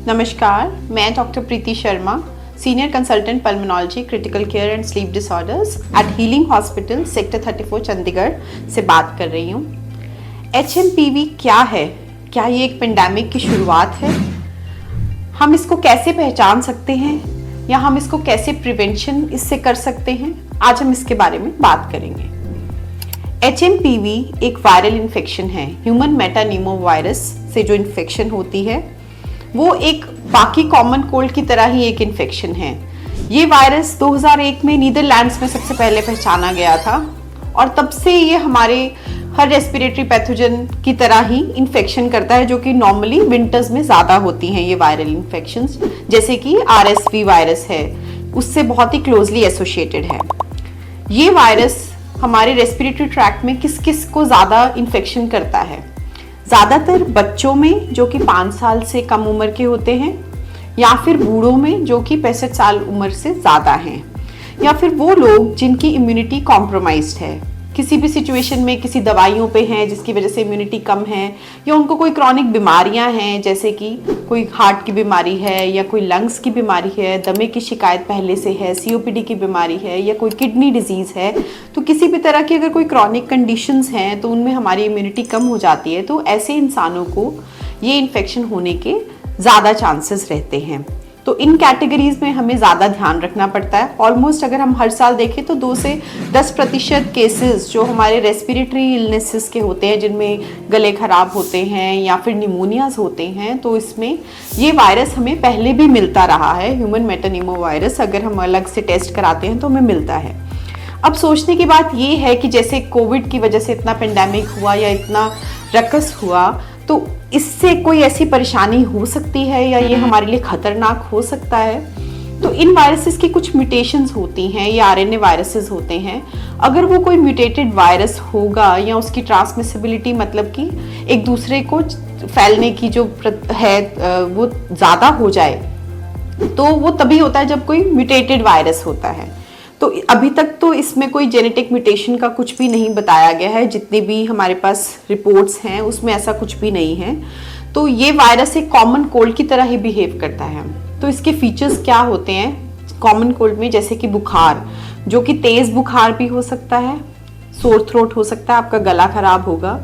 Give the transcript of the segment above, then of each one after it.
नमस्कार, मैं doctor Preeti Sharma, senior consultant pulmonology, critical care and sleep disorders at Healing hospital sector 34 Chandigarh से बात कर रही हूँ। HMPV क्या है? क्या ये एक पेंडेमिक की शुरुआत है? हम इसको कैसे पहचान सकते हैं या हम इसको कैसे प्रिवेंशन इससे कर सकते हैं? आज हम इसके बारे में बात करेंगे। HMPV एक वायरल इन्फेक्शन है। ह्यूमन मेटानिमोवायरस से जो इन्फेक्शन होती है वो एक बाकी कॉमन कोल्ड की तरह ही एक इन्फेक्शन है। ये वायरस 2001 में नीदरलैंड्स में सबसे पहले पहचाना गया था और तब से ये हमारे हर रेस्पिरेटरी पैथोजन की तरह ही इन्फेक्शन करता है, जो कि नॉर्मली विंटर्स में ज़्यादा होती हैं ये वायरल इन्फेक्शंस, जैसे कि RSV वायरस है, उससे बहुत ही क्लोजली एसोसिएटेड है। ये वायरस हमारे रेस्पिरेटरी ट्रैक्ट में किस किस को ज़्यादा इन्फेक्शन करता है? ज़्यादातर बच्चों में जो कि 5 साल से कम उम्र के होते हैं, या फिर बूढ़ों में जो कि 65 साल उम्र से ज़्यादा हैं, या फिर वो लोग जिनकी इम्यूनिटी कॉम्प्रोमाइज्ड है, किसी भी सिचुएशन में किसी दवाइयों पे हैं जिसकी वजह से इम्यूनिटी कम है, या उनको कोई क्रॉनिक बीमारियां हैं जैसे कि कोई हार्ट की बीमारी है या कोई लंग्स की बीमारी है, दमे की शिकायत पहले से है, COPD की बीमारी है या कोई किडनी डिजीज़ है। तो किसी भी तरह की अगर कोई क्रॉनिक कंडीशंस हैं तो उनमें हमारी इम्यूनिटी कम हो जाती है, तो ऐसे इंसानों को ये इन्फेक्शन होने के ज़्यादा चांसेस रहते हैं। तो इन कैटेगरीज में हमें ज़्यादा ध्यान रखना पड़ता है। ऑलमोस्ट अगर हम हर साल देखें तो 2 से 10% केसेस जो हमारे रेस्पिरेटरी इलनेसेस के होते हैं, जिनमें गले खराब होते हैं या फिर निमोनियाज होते हैं, तो इसमें ये वायरस हमें पहले भी मिलता रहा है। ह्यूमन मेटानिमोवायरस अगर हम अलग से टेस्ट कराते हैं तो हमें मिलता है। अब सोचने की बात ये है कि जैसे कोविड की वजह से इतना पेंडेमिक हुआ या इतना रकस हुआ, तो इससे कोई ऐसी परेशानी हो सकती है या ये हमारे लिए खतरनाक हो सकता है? तो इन वायरसेस की कुछ म्यूटेशंस होती हैं, ये RNA वायरसेस होते हैं। अगर वो कोई म्यूटेटेड वायरस होगा या उसकी ट्रांसमिसिबिलिटी, मतलब कि एक दूसरे को फैलने की जो है वो ज़्यादा हो जाए, तो वो तभी होता है जब कोई म्यूटेटेड वायरस होता है। तो अभी तक तो इसमें कोई जेनेटिक म्यूटेशन का कुछ भी नहीं बताया गया है। जितनी भी हमारे पास रिपोर्ट्स हैं उसमें ऐसा कुछ भी नहीं है। तो ये वायरस एक कॉमन कोल्ड की तरह ही बिहेव करता है। तो इसके फीचर्स क्या होते हैं कॉमन कोल्ड में? जैसे कि बुखार, जो कि तेज़ बुखार भी हो सकता है, सोर थ्रोट हो सकता है, आपका गला खराब होगा,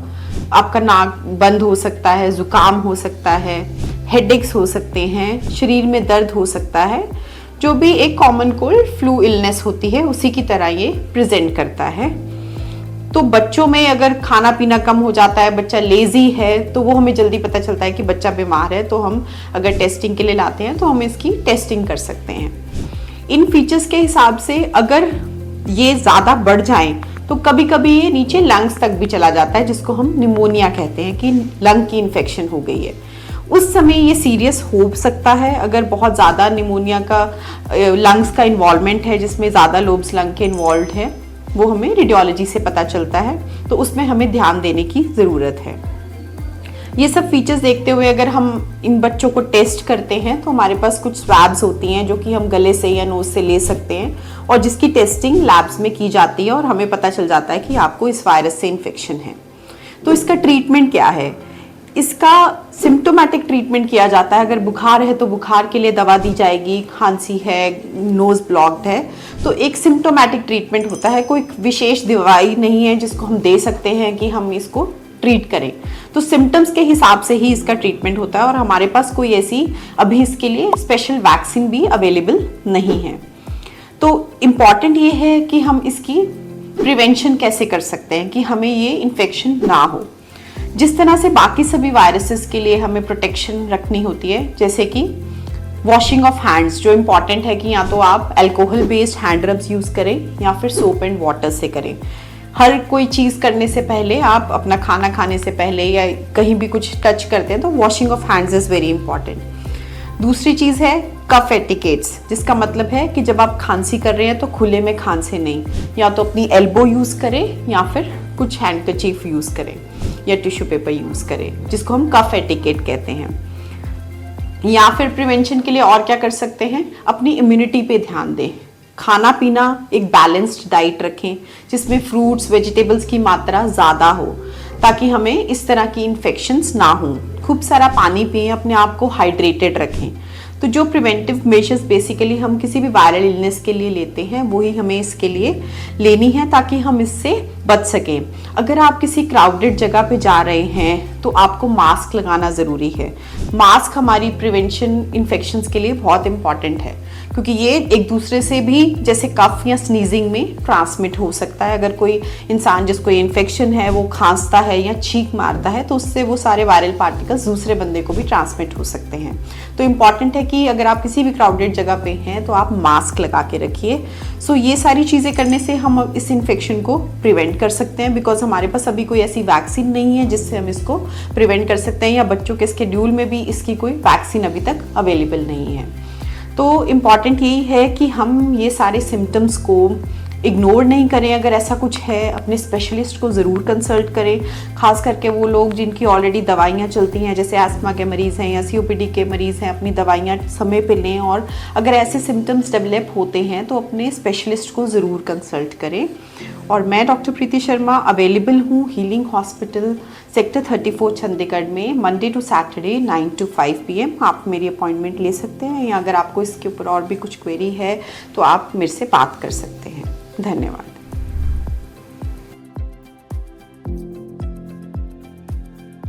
आपका नाक बंद हो सकता है, जुकाम हो सकता है, हेडेक्स हो सकते हैं, शरीर में दर्द हो सकता है। जो भी एक कॉमन कोल्ड फ्लू इलनेस होती है उसी की तरह ये प्रेजेंट करता है। तो बच्चों में अगर खाना पीना कम हो जाता है, बच्चा लेजी है, तो वो हमें जल्दी पता चलता है कि बच्चा बीमार है। तो हम अगर टेस्टिंग के लिए लाते हैं तो हम इसकी टेस्टिंग कर सकते हैं। इन फीचर्स के हिसाब से अगर ये ज़्यादा बढ़ जाएं तो कभी कभी ये नीचे लंग्स तक भी चला जाता है, जिसको हम निमोनिया कहते हैं कि लंग की इन्फेक्शन हो गई है। उस समय ये सीरियस हो सकता है अगर बहुत ज़्यादा निमोनिया का लंग्स का इन्वॉल्वमेंट है, जिसमें ज़्यादा लोब्स लंग के इन्वॉल्व है, वो हमें रेडियोलॉजी से पता चलता है। तो उसमें हमें ध्यान देने की ज़रूरत है। ये सब फीचर्स देखते हुए अगर हम इन बच्चों को टेस्ट करते हैं तो हमारे पास कुछ स्वैब्स होती हैं जो कि हम गले से या नोज से ले सकते हैं, और जिसकी टेस्टिंग लैब्स में की जाती है और हमें पता चल जाता है कि आपको इस वायरस से इन्फेक्शन है। तो इसका ट्रीटमेंट क्या है? इसका सिम्टोमेटिक ट्रीटमेंट किया जाता है। अगर बुखार है तो बुखार के लिए दवा दी जाएगी, खांसी है, नोज ब्लॉक्ड है तो एक सिम्टोमेटिक ट्रीटमेंट होता है। कोई विशेष दवाई नहीं है जिसको हम दे सकते हैं कि हम इसको ट्रीट करें। तो सिम्टम्स के हिसाब से ही इसका ट्रीटमेंट होता है, और हमारे पास कोई ऐसी अभी इसके लिए स्पेशल वैक्सीन भी अवेलेबल नहीं है। तो इम्पॉर्टेंट ये है कि हम इसकी प्रिवेंशन कैसे कर सकते हैं कि हमें ये इन्फेक्शन ना हो। जिस तरह से बाकी सभी वायरसेस के लिए हमें प्रोटेक्शन रखनी होती है, जैसे कि वॉशिंग ऑफ हैंड्स, जो इम्पॉर्टेंट है कि या तो आप alcohol based hand rubs use करें या फिर सोप एंड वाटर से करें। हर कोई चीज़ करने से पहले, आप अपना खाना खाने से पहले या कहीं भी कुछ टच करते हैं तो washing of hands is very important. दूसरी चीज़ है कफ एटिकेट्स, जिसका मतलब है कि जब आप खांसी कर रहे हैं तो खुले में खांसे नहीं, या तो अपनी एल्बो यूज़ करें या फिर कुछ हैंडकरचीफ यूज़ करें या टिश्यू पेपर यूज़ करें, जिसको हम कफ एटिकेट कहते हैं। या फिर प्रिवेंशन के लिए और क्या कर सकते हैं? अपनी इम्यूनिटी पे ध्यान दें। खाना पीना एक बैलेंस्ड डाइट रखें जिसमें फ्रूट्स वेजिटेबल्स की मात्रा ज़्यादा हो, ताकि हमें इस तरह की इन्फेक्शंस ना हों। खूब सारा पानी पिएं, अपने आप को हाइड्रेटेड रखें। तो जो प्रिवेंटिव मेजर्स बेसिकली हम किसी भी वायरल इलनेस के लिए लेते हैं वही हमें इसके लिए लेनी है ताकि हम इससे बच सकें। अगर आप किसी क्राउडेड जगह पे जा रहे हैं तो आपको मास्क लगाना ज़रूरी है। मास्क हमारी प्रिवेंशन इन्फेक्शंस के लिए बहुत इंपॉर्टेंट है क्योंकि ये एक दूसरे से भी जैसे कफ या स्नीजिंग में ट्रांसमिट हो सकता है। अगर कोई इंसान जिसको ये इन्फेक्शन है वो खांसता है या छींक मारता है तो उससे वो सारे वायरल पार्टिकल्स दूसरे बंदे को भी ट्रांसमिट हो सकते हैं। तो इम्पॉर्टेंट है कि अगर आप किसी भी क्राउडेड जगह पे हैं तो आप मास्क लगा के रखिए। सो ये सारी चीज़ें करने से हम इस इन्फेक्शन को प्रिवेंट कर सकते हैं बिकॉज हमारे पास अभी कोई ऐसी वैक्सीन नहीं है जिससे हम इसको प्रिवेंट कर सकते हैं, या बच्चों के स्केड्यूल में भी इसकी कोई वैक्सीन अभी तक अवेलेबल नहीं है। तो इम्पॉर्टेंट यही है कि हम ये सारे सिम्टम्स को इग्नोर नहीं करें। अगर ऐसा कुछ है अपने स्पेशलिस्ट को ज़रूर कंसल्ट करें, खास करके वो लोग जिनकी ऑलरेडी दवाइयाँ चलती हैं, जैसे एस्थमा के मरीज़ हैं या COPD के मरीज़ हैं, अपनी दवाइयाँ समय पे लें। और अगर ऐसे सिम्टम्स डेवलप होते हैं तो अपने स्पेशलिस्ट को ज़रूर कंसल्ट करें। और मैं डॉक्टर प्रीति शर्मा अवेलेबल हूँ हीलिंग हॉस्पिटल सेक्टर 34 चंडीगढ़ में Monday to Saturday 9 to 5 PM। आप मेरी अपॉइंटमेंट ले सकते हैं या अगर आपको इसके ऊपर और भी कुछ क्वेरी है तो आप मेरे से बात कर सकते हैं। धन्यवाद।